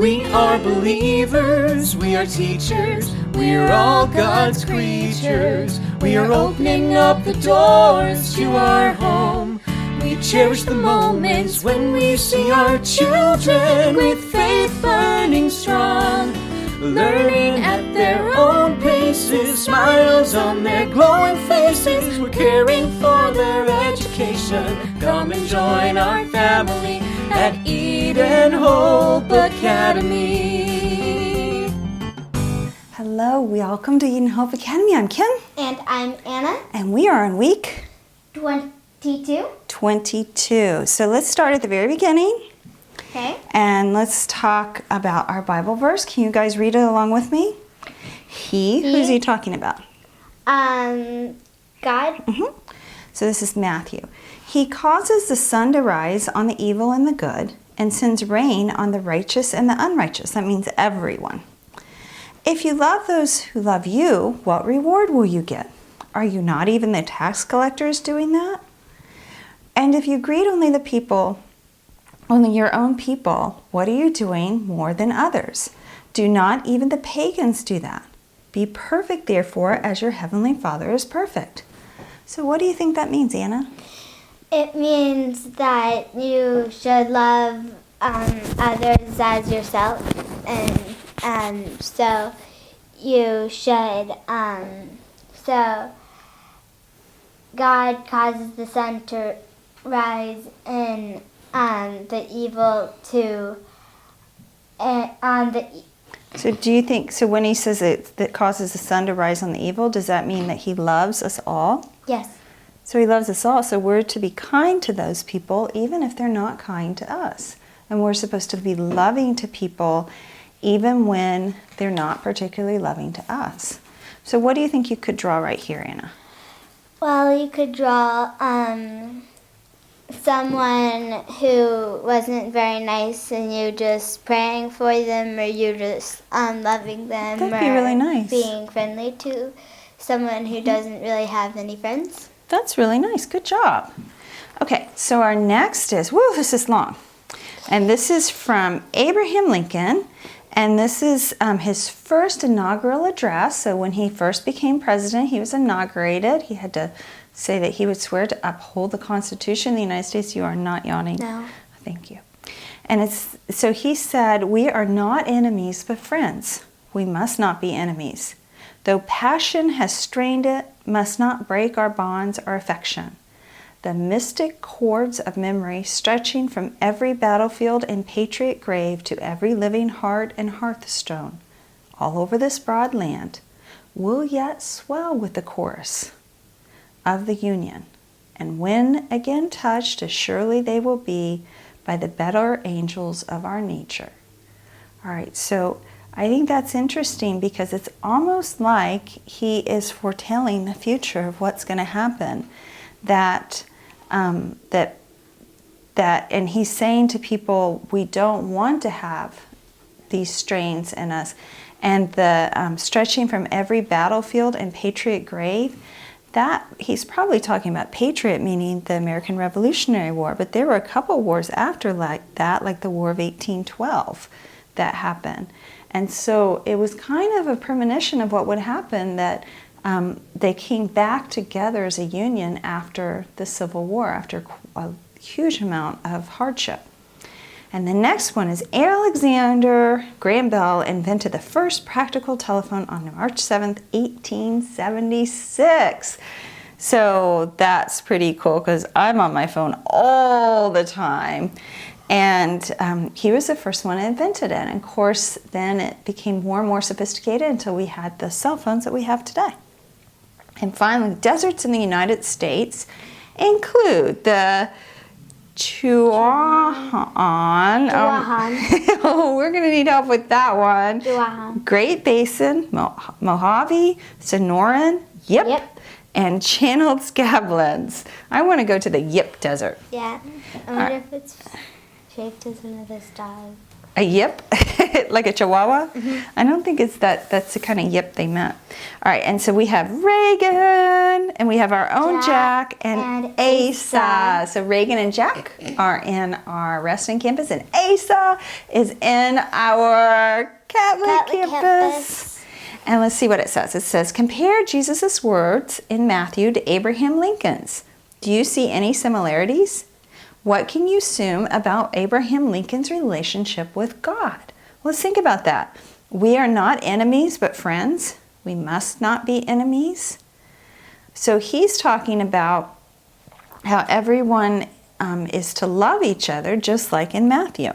We are believers, we are teachers, we are all God's creatures. We are opening up the doors to our home. We cherish the moments when we see our children with faith burning strong, learning at their own paces, smiles on their glowing faces. We're caring for their education. Come and join our family at Eden Hope Academy. Hello, welcome to Eden Hope Academy. I'm Kim. And I'm Anna. And we are on week 22. So let's start at the very beginning. Okay. And let's talk about our Bible verse. Can you guys read it along with me? Who's he talking about? God. So this is Matthew. He causes the sun to rise on the evil and the good, and sends rain on the righteous and the unrighteous. That means everyone. If you love those who love you, what reward will you get? Are you not even the tax collectors doing that? And if you greet only your own people, what are you doing more than others? Do not even the pagans do that? Be perfect, therefore, as your heavenly Father is perfect. So what do you think that means, Anna? It means that you should love others as yourself, and so you should. So God causes the sun to rise and the evil to on the. So do you think, so when he says that causes the sun to rise on the evil, does that mean that he loves us all? Yes. So he loves us all, so we're to be kind to those people even if they're not kind to us. And we're supposed to be loving to people even when they're not particularly loving to us. So what do you think you could draw right here, Anna? Well, you could draw someone who wasn't very nice and you just praying for them, or you just loving them. That'd be really nice. Being friendly to someone who doesn't really have any friends. That's really nice. Good job. Okay, so our next is, this is long. And this is from Abraham Lincoln. And this is his first inaugural address. So when he first became president, he was inaugurated. He had to say that he would swear to uphold the Constitution of the United States. You are not yawning. No. Thank you. And so he said, we are not enemies, but friends. We must not be enemies. Though passion has strained it, must not break our bonds or affection. The mystic cords of memory stretching from every battlefield and patriot grave to every living heart and hearthstone, all over this broad land, will yet swell with the chorus of the Union. And when again touched, as surely they will be by the better angels of our nature. All right, so I think that's interesting because it's almost like he is foretelling the future of what's going to happen. And he's saying to people, we don't want to have these strains in us. And the stretching from every battlefield and patriot grave, that he's probably talking about patriot, meaning the American Revolutionary War. But there were a couple wars after like that, like the War of 1812 that happened. And so it was kind of a premonition of what would happen, that they came back together as a union after the Civil War, after a huge amount of hardship. And the next one is Alexander Graham Bell invented the first practical telephone on March 7th, 1876. So that's pretty cool because I'm on my phone all the time. And he was the first one that invented it. And of course, then it became more and more sophisticated until we had the cell phones that we have today. And finally, deserts in the United States include the Chuahan. Oh, we're going to need help with that one. Chuahan. Great Basin, Mojave, Sonoran, Yip, and Channeled Scablands. I want to go to the Yip Desert. Yeah. I wonder if it's shaped as one of those dogs. A yip? Like a chihuahua? Mm-hmm. I don't think it's that. That's the kind of yip they meant. All right, and so we have Reagan. Reagan, and we have our own Jack, and Asa. Asa. So Reagan and Jack are in our Reston campus, and Asa is in our Catholic campus. And let's see what it says. It says, compare Jesus' words in Matthew to Abraham Lincoln's. Do you see any similarities? What can you assume about Abraham Lincoln's relationship with God? Let's think about that. We are not enemies, but friends. We must not be enemies. So he's talking about how everyone is to love each other, just like in Matthew.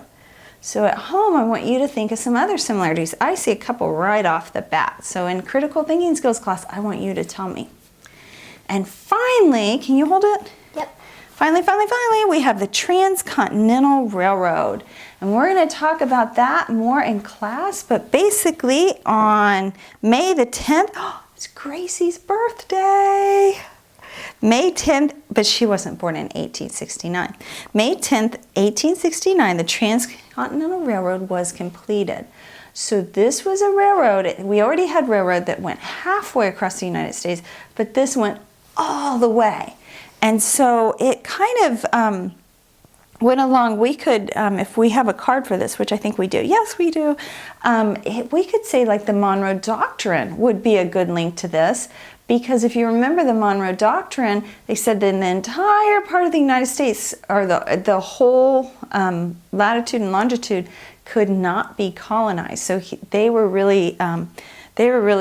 So at home, I want you to think of some other similarities. I see a couple right off the bat. So in critical thinking skills class, I want you to tell me. And finally, can you hold it? Yep. Finally, we have the Transcontinental Railroad. And we're going to talk about that more in class. But basically, on May the 10th, it's Gracie's birthday. May 10th, but she wasn't born in 1869. May 10th, 1869, the Transcontinental Railroad was completed. So this was a railroad. We already had railroad that went halfway across the United States, but this went all the way. And so it kind of went along. We could, if we have a card for this, which I think we do. Yes, we do. We could say like the Monroe Doctrine would be a good link to this, because if you remember the Monroe Doctrine, they said that in the entire part of the United States, or the whole latitude and longitude, could not be colonized. So they were really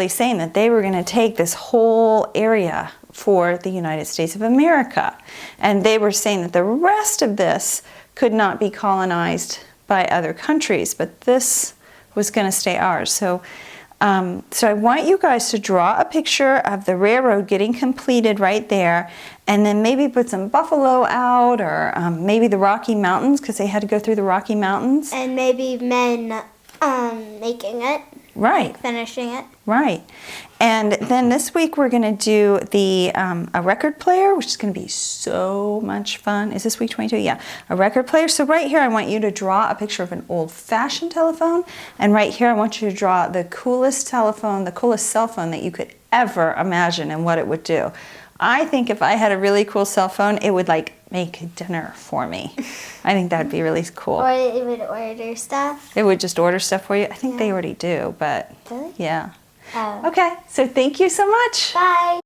saying that they were going to take this whole area for the United States of America. And they were saying that the rest of this could not be colonized by other countries, but this was going to stay ours. So I want you guys to draw a picture of the railroad getting completed right there, and then maybe put some buffalo out, or maybe the Rocky Mountains, because they had to go through the Rocky Mountains. And maybe men making it. Right. Finishing it. Right. And then this week we're going to do a record player, which is going to be so much fun. Is this week 22? Yeah. A record player. So right here I want you to draw a picture of an old-fashioned telephone. And right here I want you to draw the coolest telephone, the coolest cell phone that you could ever imagine and what it would do. I think if I had a really cool cell phone, it would like make dinner for me. I think that would be really cool. Or it would order stuff. It would just order stuff for you. I think they already do, but Really? yeah. Oh. Okay, so thank you so much. Bye.